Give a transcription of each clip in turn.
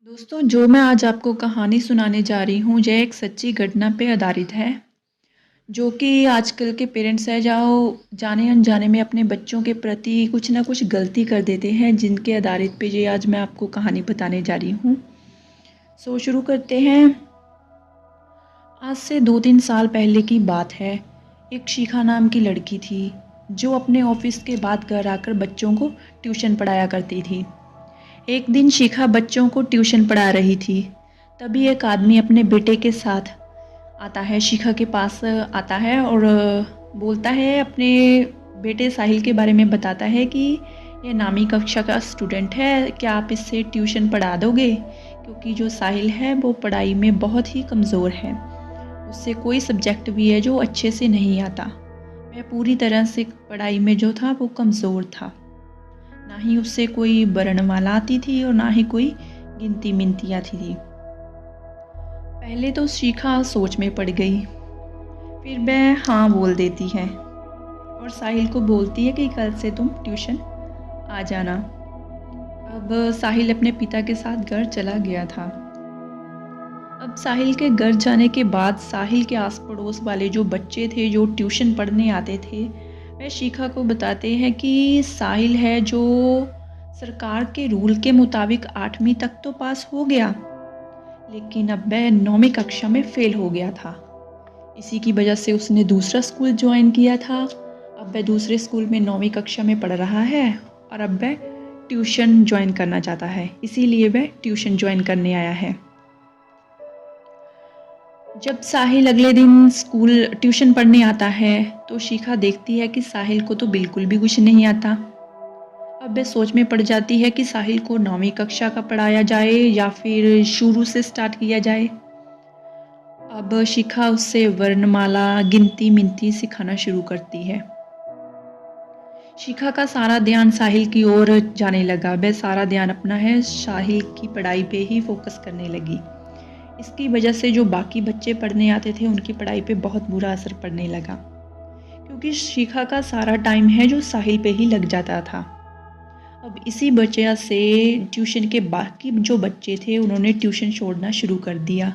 दोस्तों, जो मैं आज आपको कहानी सुनाने जा रही हूँ, यह एक सच्ची घटना पे आधारित है, जो कि आजकल के पेरेंट्स हैं, जो जाने-अनजाने में अपने बच्चों के प्रति कुछ ना कुछ गलती कर देते हैं, जिनके आधारित पे ये आज मैं आपको कहानी बताने जा रही हूँ। शुरू करते हैं। आज से 2-3 साल पहले की बात है। एक शिखा नाम की लड़की थी, जो अपने ऑफ़िस के बाद घर आकर बच्चों को ट्यूशन पढ़ाया करती थी। एक दिन शिखा बच्चों को ट्यूशन पढ़ा रही थी। तभी एक आदमी अपने बेटे के साथ आता है, शिखा के पास आता है और बोलता है, अपने बेटे साहिल के बारे में बताता है कि ये नामी कक्षा का स्टूडेंट है, क्या आप इससे ट्यूशन पढ़ा दोगे? क्योंकि जो साहिल है वो पढ़ाई में बहुत ही कमज़ोर है। उससे कोई सब्जेक्ट भी है जो अच्छे से नहीं आता। वह पूरी तरह से पढ़ाई में जो था वो कमज़ोर था। ना ही उससे कोई वर्णमाला आती थी और ना ही कोई गिनती-मिनती आती थी। पहले तो शिखा सोच में पड़ गई, फिर वह हाँ बोल देती है और साहिल को बोलती है कि कल से तुम ट्यूशन आ जाना। अब साहिल अपने पिता के साथ घर चला गया था। अब साहिल के घर जाने के बाद साहिल के आस-पड़ोस वाले जो बच्चे थे, जो ट्यूशन पढ़ने आते थे, वह शिखा को बताते हैं कि साहिल है जो सरकार के रूल के मुताबिक 8वीं तक तो पास हो गया, लेकिन अब वह 9वीं कक्षा में फ़ेल हो गया था। इसी की वजह से उसने दूसरा स्कूल जॉइन किया था। अब वह दूसरे स्कूल में 9वीं कक्षा में पढ़ रहा है और अब वह ट्यूशन जॉइन करना चाहता है, इसीलिए वह ट्यूशन जॉइन करने आया है। जब साहिल अगले दिन स्कूल ट्यूशन पढ़ने आता है, तो शिखा देखती है कि साहिल को तो बिल्कुल भी कुछ नहीं आता। अब वह सोच में पड़ जाती है कि साहिल को 9वीं कक्षा का पढ़ाया जाए या फिर शुरू से स्टार्ट किया जाए। अब शिखा उससे वर्णमाला, गिनती-मिनती सिखाना शुरू करती है। शिखा का सारा ध्यान साहिल की ओर जाने लगा। वह सारा ध्यान अपना है साहिल की पढ़ाई पे ही फ़ोकस करने लगी। इसकी वजह से जो बाकी बच्चे पढ़ने आते थे, उनकी पढ़ाई पे बहुत बुरा असर पड़ने लगा, क्योंकि शिखा का सारा टाइम है जो साहिल पे ही लग जाता था। अब इसी वजह से ट्यूशन के बाकी जो बच्चे थे, उन्होंने ट्यूशन छोड़ना शुरू कर दिया।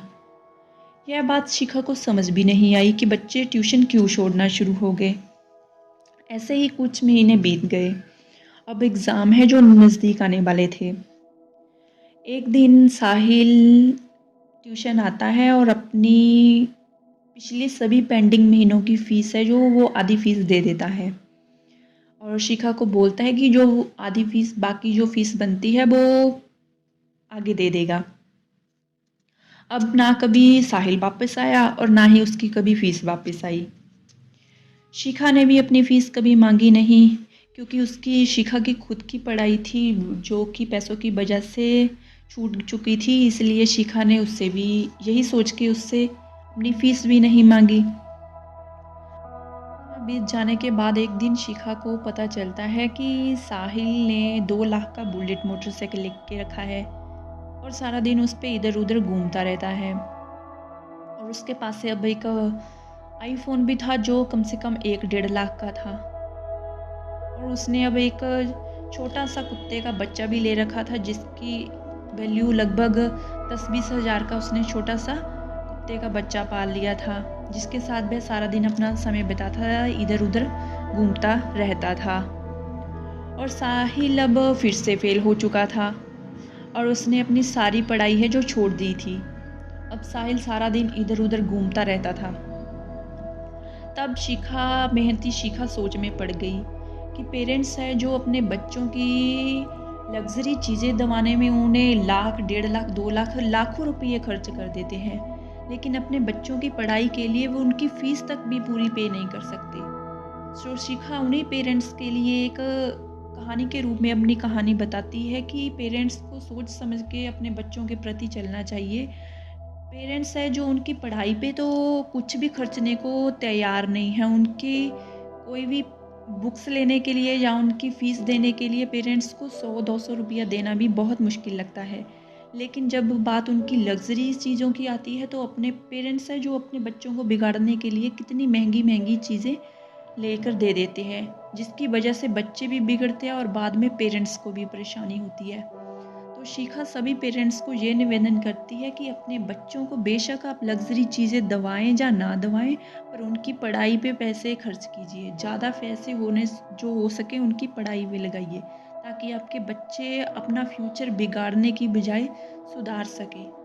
यह बात शिखा को समझ भी नहीं आई कि बच्चे ट्यूशन क्यों छोड़ना शुरू हो गए। ऐसे ही कुछ महीने बीत गए। अब एग्ज़ाम है जो नज़दीक आने वाले थे। एक दिन साहिल ट्यूशन आता है और अपनी पिछली सभी पेंडिंग महीनों की फ़ीस है जो वो आधी फ़ीस दे देता है और शिखा को बोलता है कि जो आधी फ़ीस, बाकी जो फ़ीस बनती है वो आगे दे देगा। अब ना कभी साहिल वापस आया और ना ही उसकी कभी फ़ीस वापस आई। शिखा ने भी अपनी फ़ीस कभी मांगी नहीं, क्योंकि उसकी शिखा की खुद की पढ़ाई थी जो कि पैसों की वजह से छूट चुकी थी, इसलिए शिखा ने उससे भी यही सोच के उससे अपनी फ़ीस भी नहीं मांगी। बीत जाने के बाद एक दिन शिखा को पता चलता है कि साहिल ने 2 लाख का बुलेट मोटरसाइकिल लेके रखा है और सारा दिन उस पे इधर-उधर घूमता रहता है और उसके पास से अब एक आईफ़ोन भी था जो कम से कम 1 डेढ़ लाख का था और उसने अब एक छोटा-सा कुत्ते का बच्चा भी ले रखा था, जिसकी वैल्यू लगभग 10-20 हज़ार का उसने छोटा-सा कुत्ते का बच्चा पाल लिया था, जिसके साथ वह सारा दिन अपना समय बिताता था, इधर-उधर घूमता रहता था। और साहिल अब फिर से फ़ेल हो चुका था और उसने अपनी सारी पढ़ाई है जो छोड़ दी थी। अब साहिल सारा दिन इधर-उधर घूमता रहता था। तब मेहनती शिखा सोच में पड़ गई कि पेरेंट्स हैं जो अपने बच्चों की लग्ज़री चीज़ें दिलवाने में उन्हें लाख, डेढ़ लाख, 2 लाख, लाखों रुपये खर्च कर देते हैं, लेकिन अपने बच्चों की पढ़ाई के लिए वो उनकी फ़ीस तक भी पूरी पे नहीं कर सकते। शिखा उन्हीं पेरेंट्स के लिए एक कहानी के रूप में अपनी कहानी बताती है कि पेरेंट्स को सोच समझ के अपने बच्चों के प्रति चलना चाहिए। पेरेंट्स हैं जो उनकी पढ़ाई पे तो कुछ भी खर्चने को तैयार नहीं है। उनकी कोई भी बुक्स लेने के लिए या उनकी फ़ीस देने के लिए पेरेंट्स को 100-200 रुपया देना भी बहुत मुश्किल लगता है। लेकिन जब बात उनकी लग्ज़री चीज़ों की आती है, तो अपने पेरेंट्स हैं जो अपने बच्चों को बिगाड़ने के लिए कितनी महँगी-महँगी चीज़ें लेकर दे देते हैं, जिसकी वजह से बच्चे भी बिगड़ते हैं और बाद में पेरेंट्स को भी परेशानी होती है। तो तो शिखा सभी पेरेंट्स को ये निवेदन करती है कि अपने बच्चों को बेशक आप लग्ज़री चीज़ें दवाएँ या ना दवाएँ, पर उनकी पढ़ाई पे पैसे खर्च कीजिए। ज़्यादा पैसे होने स जो हो सके उनकी पढ़ाई में लगाइए, ताकि आपके बच्चे अपना फ्यूचर बिगाड़ने की बजाय सुधार सकें।